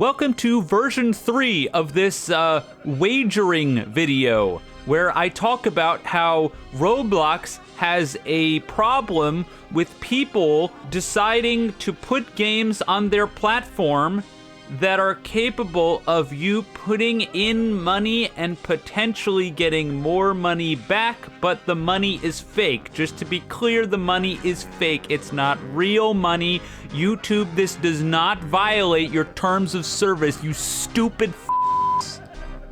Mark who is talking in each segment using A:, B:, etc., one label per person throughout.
A: Welcome to version 3 of this wagering video, where I talk about how Roblox has a problem with people deciding to put games on their platform that are capable of you putting in money and potentially getting more money back, but the money is fake. Just to be clear, the money is fake. It's not real money. YouTube, this does not violate your terms of service, you stupid f***s.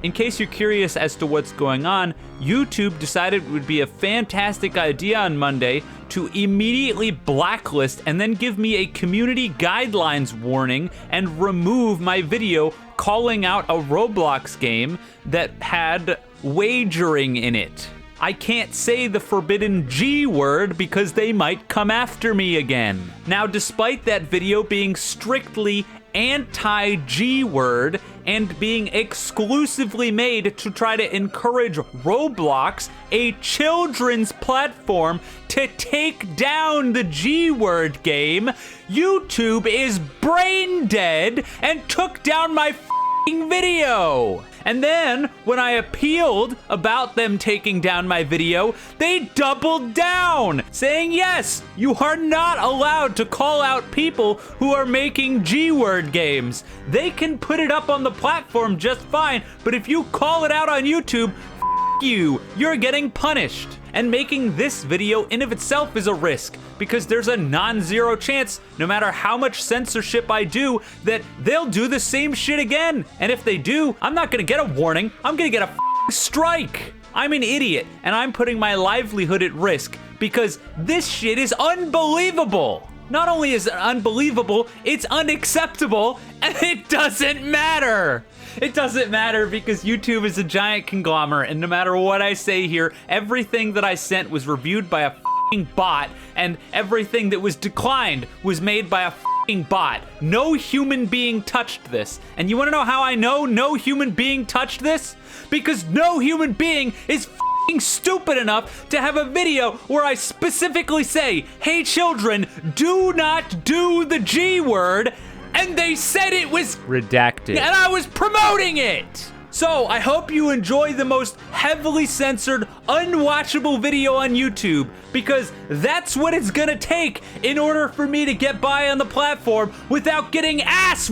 A: In case you're curious as to what's going on, YouTube decided it would be a fantastic idea on Monday to immediately blacklist and then give me a community guidelines warning and remove my video calling out a Roblox game that had wagering in it. I can't say the forbidden G word because they might come after me again. Now, despite that video being strictly anti-G word and being exclusively made to try to encourage Roblox, a children's platform, to take down the G word game, YouTube is brain dead and took down my f***ing video. And then, when I appealed about them taking down my video, they doubled down, saying, yes, you are not allowed to call out people who are making G-word games. They can put it up on the platform just fine, but if you call it out on YouTube, f*** you, you're getting punished. And making this video in of itself is a risk, because there's a non-zero chance, no matter how much censorship I do, that they'll do the same shit again. And if they do, I'm not gonna get a warning, I'm gonna get a f***ing strike. I'm an idiot, and I'm putting my livelihood at risk, because this shit is unbelievable. Not only is it unbelievable, it's unacceptable, and it doesn't matter. It doesn't matter because YouTube is a giant conglomerate, and no matter what I say here, everything that I sent was reviewed by a f***ing bot, and everything that was declined was made by a f***ing bot. No human being touched this. And you wanna know how I know no human being touched this? Because no human being is f***ing stupid enough to have a video where I specifically say, hey children, do not do the G word, and they said it was redacted, and I was promoting it. So I hope you enjoy the most heavily censored, unwatchable video on YouTube, because that's what it's gonna take in order for me to get by on the platform without getting ass.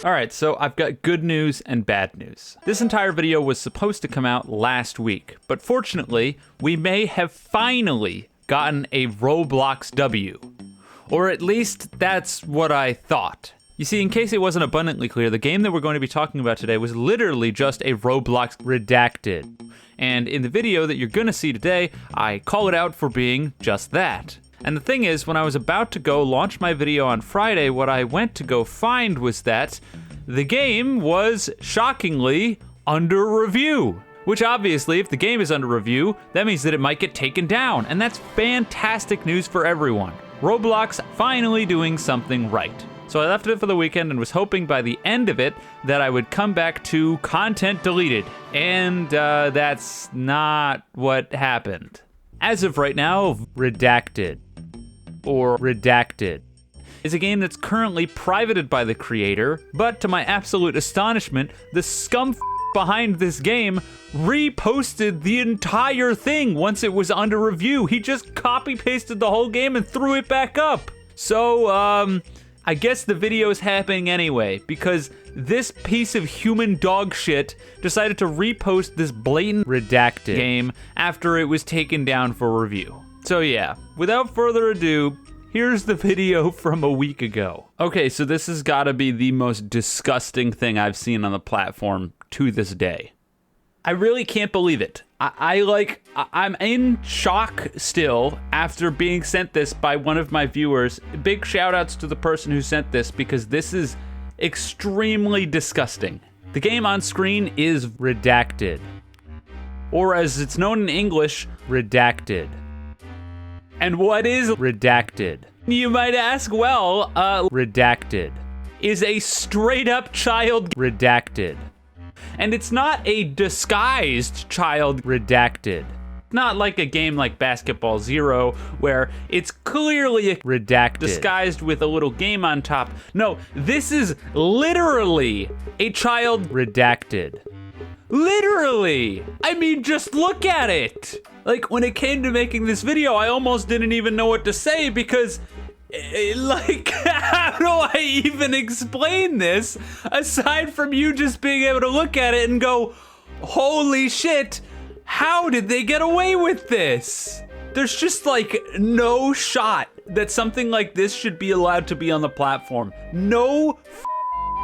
A: All right, so I've got good news and bad news. This entire video was supposed to come out last week, but fortunately, we may have finally gotten a Roblox W. Or at least that's what I thought. You see, in case it wasn't abundantly clear, the game that we're going to be talking about today was literally just a Roblox Redacted. And in the video that you're gonna see today, I call it out for being just that. And the thing is, when I was about to go launch my video on Friday, what I went to go find was that the game was shockingly under review. Which obviously, if the game is under review, that means that it might get taken down. And that's fantastic news for everyone. Roblox finally doing something right. So I left it for the weekend and was hoping by the end of it that I would come back to content deleted. And that's not what happened. As of right now, Redacted, or Redacted, is a game that's currently privated by the creator, but to my absolute astonishment, the scum behind this game reposted the entire thing once it was under review. He just copy-pasted the whole game and threw it back up. So, I guess the video is happening anyway, because this piece of human dog shit decided to repost this blatant redacted game after it was taken down for review. So yeah, without further ado, here's the video from a week ago. Okay, so this has gotta be the most disgusting thing I've seen on the platform to this day. I really can't believe it. I'm in shock still after being sent this by one of my viewers. Big shout outs to the person who sent this, because this is extremely disgusting. The game on screen is Redacted, or as it's known in English, Redacted. And what is Redacted? You might ask, well, Redacted is a straight up child redacted. And it's not a disguised child redacted. not like a game like Basketball Zero, where it's clearly
B: Redacted.
A: disguised with a little game on top. No, this is literally a child.
B: Redacted.
A: Literally! I mean, just look at it! Like, when it came to making this video, I almost didn't even know what to say because, like, how do I even explain this aside from you just being able to look at it and go, holy shit, how did they get away with this? There's just, like, no shot that something like this should be allowed to be on the platform. No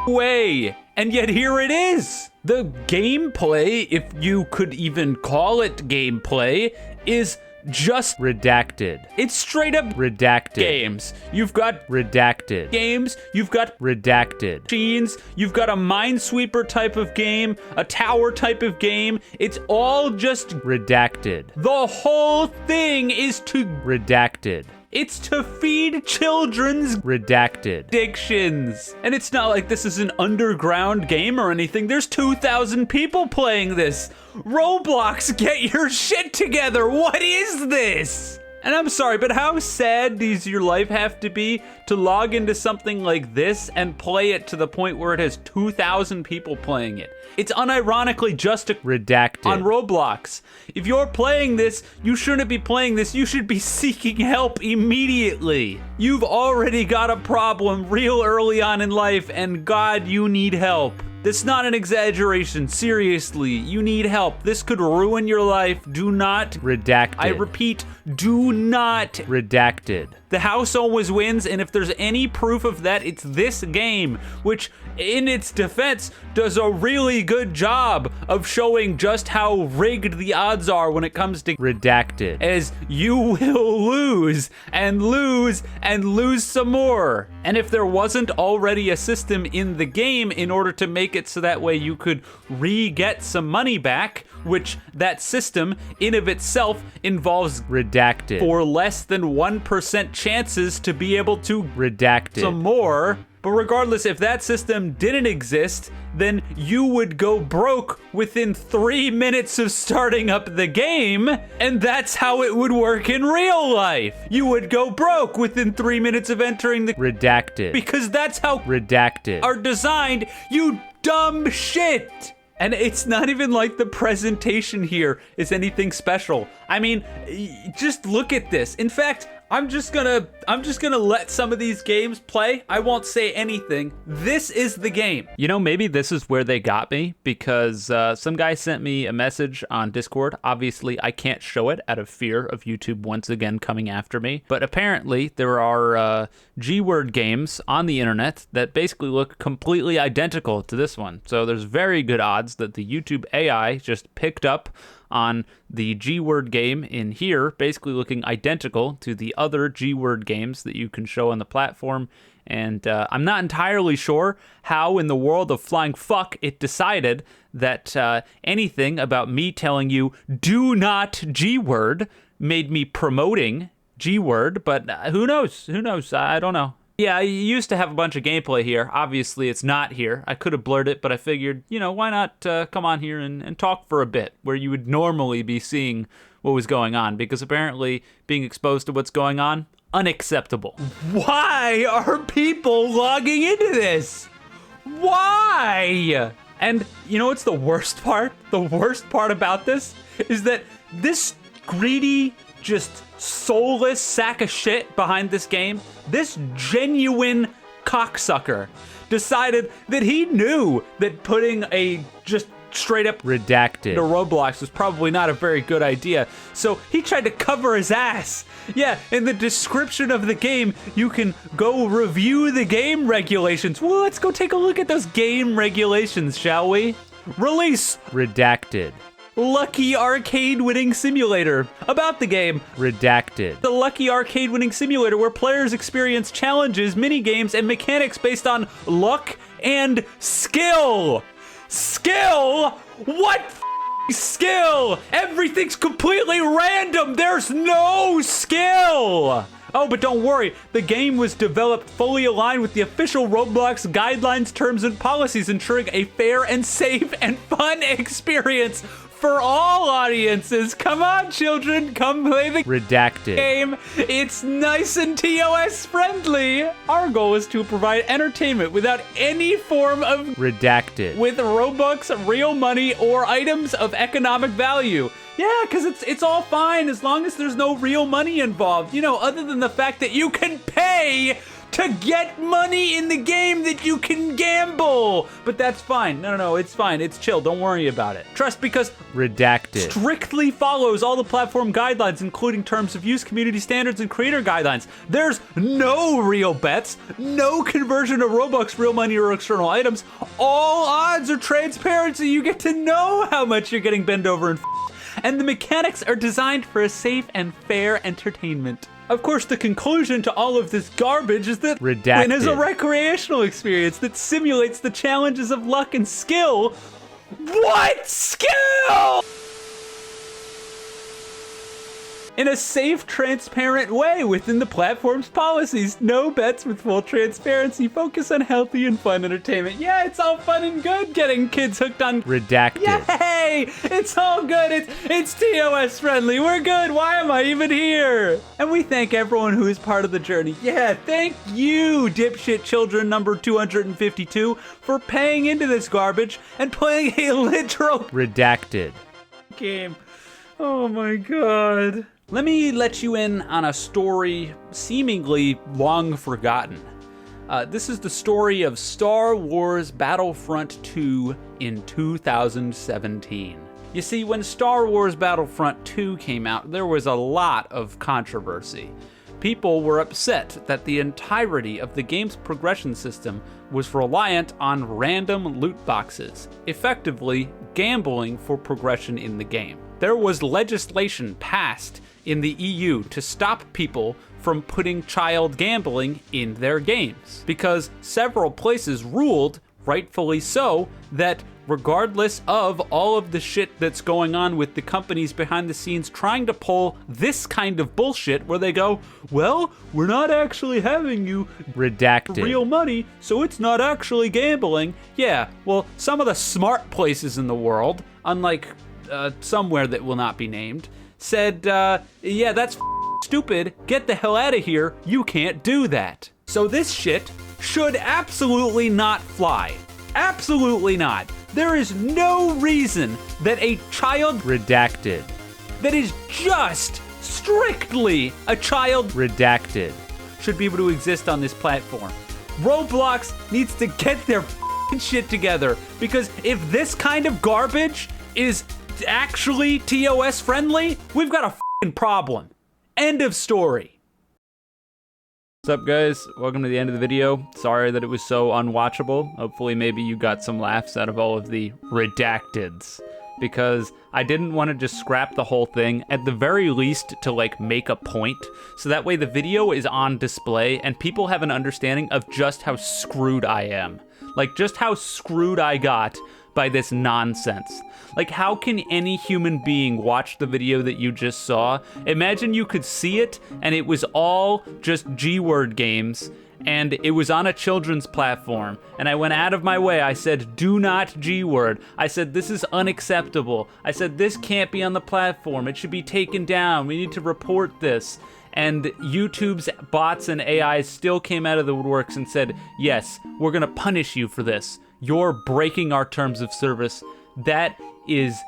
A: way! And yet here it is! The gameplay, if you could even call it gameplay, is just
B: redacted.
A: It's straight up
B: Redacted.
A: games. You've got
B: Redacted.
A: games, you've got
B: Redacted.
A: machines, you've got a minesweeper type of game, a tower type of game. It's all just
B: Redacted.
A: the whole thing is to
B: Redacted.
A: it's to feed children's
B: Redacted.
A: addictions. And it's not like this is an underground game or anything. There's 2,000 people playing this. Roblox, get your shit together. What is this? And I'm sorry, but how sad does your life have to be to log into something like this and play it to the point where it has 2,000 people playing it? It's unironically just a
B: Redacted.
A: on Roblox. If you're playing this, you shouldn't be playing this. You should be seeking help immediately. You've already got a problem real early on in life, and God, you need help. That's not an exaggeration. Seriously, you need help. This could ruin your life. Do not.
B: Redacted.
A: I repeat, do not.
B: Redacted.
A: The house always wins, and if there's any proof of that, it's this game, which, in its defense, does a really good job of showing just how rigged the odds are when it comes to
B: Redacted.
A: as you will lose and lose and lose some more. And if there wasn't already a system in the game in order to make it so that way you could re-get some money back, which that system in of itself involves
B: Redacted.
A: for less than 1% chances to be able to
B: Redacted.
A: some more. But regardless, if that system didn't exist, then you would go broke within 3 minutes of starting up the game, and that's how it would work in real life. You would go broke within 3 minutes of entering the
B: Redacted.
A: because that's how
B: Redacted.
A: are designed, you dumb shit. And it's not even like the presentation here is anything special. I mean, just look at this. In fact, I'm just gonna let some of these games play. I won't say anything. This is the game. You know, maybe this is where they got me, because some guy sent me a message on Discord. Obviously, I can't show it out of fear of YouTube once again coming after me. But apparently, there are G-word games on the internet that basically look completely identical to this one. So there's very good odds that the YouTube AI just picked up on the G-word game in here, basically looking identical to the other G-word games that you can show on the platform. And I'm not entirely sure how in the world of flying fuck it decided that anything about me telling you do not G-word made me promoting G-word, but who knows? Who knows? I don't know. Yeah, I used to have a bunch of gameplay here. Obviously, it's not here. I could have blurred it, but I figured, you know, why not come on here and talk for a bit where you would normally be seeing what was going on, because apparently being exposed to what's going on, unacceptable. Why are people logging into this? Why? And you know what's the worst part? The worst part about this is that this greedy, just soulless sack of shit behind this game, this genuine cocksucker, decided that he knew that putting a just straight up
B: Redacted.
A: to Roblox was probably not a very good idea. So he tried to cover his ass. Yeah, in the description of the game, you can go review the game regulations. Well, let's go take a look at those game regulations, shall we? Release
B: Redacted.
A: Lucky Arcade Winning Simulator. About the game.
B: Redacted.
A: The Lucky Arcade Winning Simulator, where players experience challenges, mini-games, and mechanics based on luck and skill. Skill? What skill? Everything's completely random. There's no skill. Oh, but don't worry. The game was developed fully aligned with the official Roblox guidelines, terms, and policies, ensuring a fair and safe and fun experience for all audiences. Come on, children, come play the
B: Redacted.
A: game. It's nice and TOS friendly. Our goal is to provide entertainment without any form of
B: Redacted.
A: with Robux, real money, or items of economic value. Yeah, because it's all fine as long as there's no real money involved. You know, other than the fact that you can pay to get money in the game that you can gamble. But that's fine. No, it's fine. It's chill. Don't worry about it. Trust because
B: Redacted.
A: strictly follows all the platform guidelines, including terms of use, community standards, and creator guidelines. There's no real bets, no conversion of Robux, real money, or external items. All odds are transparent, so you get to know how much you're getting bent over and the mechanics are designed for a safe and fair entertainment. Of course, the conclusion to all of this garbage is that
B: Redacted.
A: Win is a recreational experience that simulates the challenges of luck and skill. What skill? In a safe, transparent way within the platform's policies. No bets with full transparency. Focus on healthy and fun entertainment. Yeah, it's all fun and good getting kids hooked on
B: Redacted.
A: Yay! It's all good. It's TOS friendly. We're good. Why am I even here? And we thank everyone who is part of the journey. Yeah, thank you, dipshit children number 252, for paying into this garbage and playing a literal
B: Redacted.
A: game. Oh my god. Let me let you in on a story seemingly long forgotten. This is the story of Star Wars Battlefront 2 in 2017. You see, when Star Wars Battlefront 2 came out, there was a lot of controversy. People were upset that the entirety of the game's progression system was reliant on random loot boxes, effectively gambling for progression in the game. There was legislation passed in the EU to stop people from putting child gambling in their games, because several places ruled, rightfully so, that regardless of all of the shit that's going on with the companies behind the scenes trying to pull this kind of bullshit where they go, well, we're not actually having you
B: Redacted.
A: real money, so it's not actually gambling. Yeah, well, some of the smart places in the world, unlike somewhere that will not be named, said, yeah, that's stupid. Get the hell out of here. You can't do that. So this shit should absolutely not fly. Absolutely not. There is no reason that a child
B: Redacted.
A: that is just strictly a child
B: Redacted.
A: should be able to exist on this platform. Roblox needs to get their shit together, because if this kind of garbage is actually TOS friendly, we've got a problem. End of story. What's up, guys? Welcome to the end of the video. Sorry that it was so unwatchable. Hopefully maybe you got some laughs out of all of the redacteds, because I didn't want to just scrap the whole thing, at the very least to like make a point, so that way the video is on display and people have an understanding of just how screwed I am. Like, just how screwed I got by this nonsense. Like, how can any human being watch the video that you just saw? Imagine you could see it and it was all just G-word games and it was on a children's platform, and I went out of my way. I said, do not G-word. I said, this is unacceptable. I said, this can't be on the platform. It should be taken down. We need to report this. And YouTube's bots and AIs still came out of the woodworks and said, yes, we're gonna punish you for this. You're breaking our terms of service. That is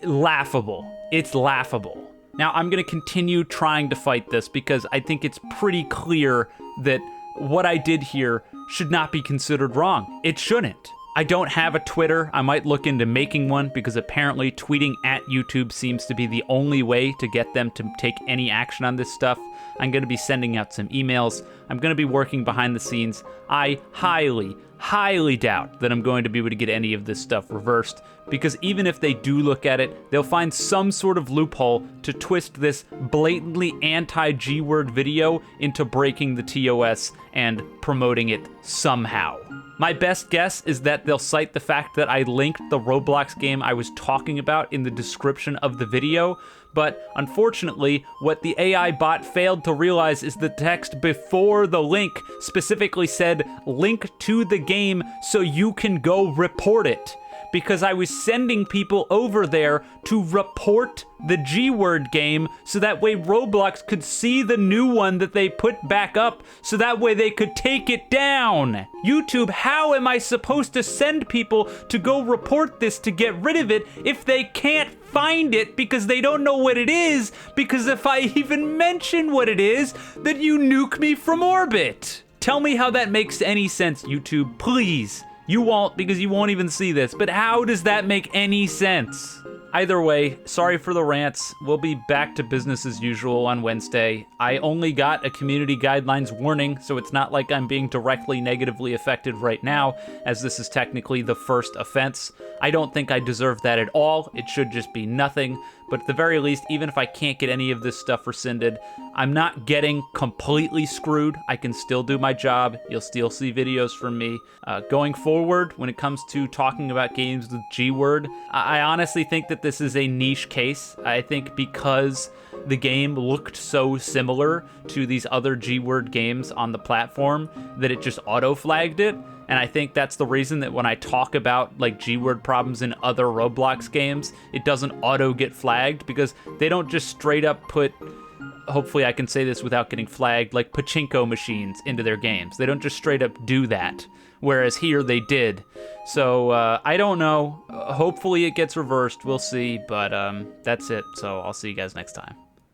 A: laughable. It's laughable. Now, I'm gonna continue trying to fight this because I think it's pretty clear that what I did here should not be considered wrong. It shouldn't. I don't have a Twitter. I might look into making one, because apparently tweeting at YouTube seems to be the only way to get them to take any action on this stuff. I'm going to be sending out some emails. I'm going to be working behind the scenes. I highly doubt that I'm going to be able to get any of this stuff reversed, because even if they do look at it, they'll find some sort of loophole to twist this blatantly anti-G-word video into breaking the TOS and promoting it somehow. My best guess is that they'll cite the fact that I linked the Roblox game I was talking about in the description of the video, but unfortunately, what the AI bot failed to realize is the text before the link specifically said, link to the game so you can go report it. because I was sending people over there to report the G-word game so that way Roblox could see the new one that they put back up so that way they could take it down. YouTube, how am I supposed to send people to go report this to get rid of it if they can't find it because they don't know what it is? Because if I even mention what it is, then you nuke me from orbit. Tell me how that makes any sense, YouTube, please. You won't because you won't even see this, but how does that make any sense? Either way, sorry for the rants. We'll be back to business as usual on Wednesday. I only got a community guidelines warning, so it's not like I'm being directly negatively affected right now, as this is technically the first offense. I don't think I deserve that at all. It should just be nothing. But at the very least, even if I can't get any of this stuff rescinded, I'm not getting completely screwed. I can still do my job. You'll still see videos from me. Going forward, when it comes to talking about games with G-word, I honestly think that this is a niche case. I think because the game looked so similar to these other G-word games on the platform that it just auto-flagged it. And I think that's the reason that when I talk about like G-word problems in other Roblox games, it doesn't auto get flagged because they don't just straight up put, hopefully I can say this without getting flagged, like pachinko machines into their games. They don't just straight up do that. Whereas here they did. So I don't know. Hopefully it gets reversed. We'll see. But that's it. So I'll see you guys next time.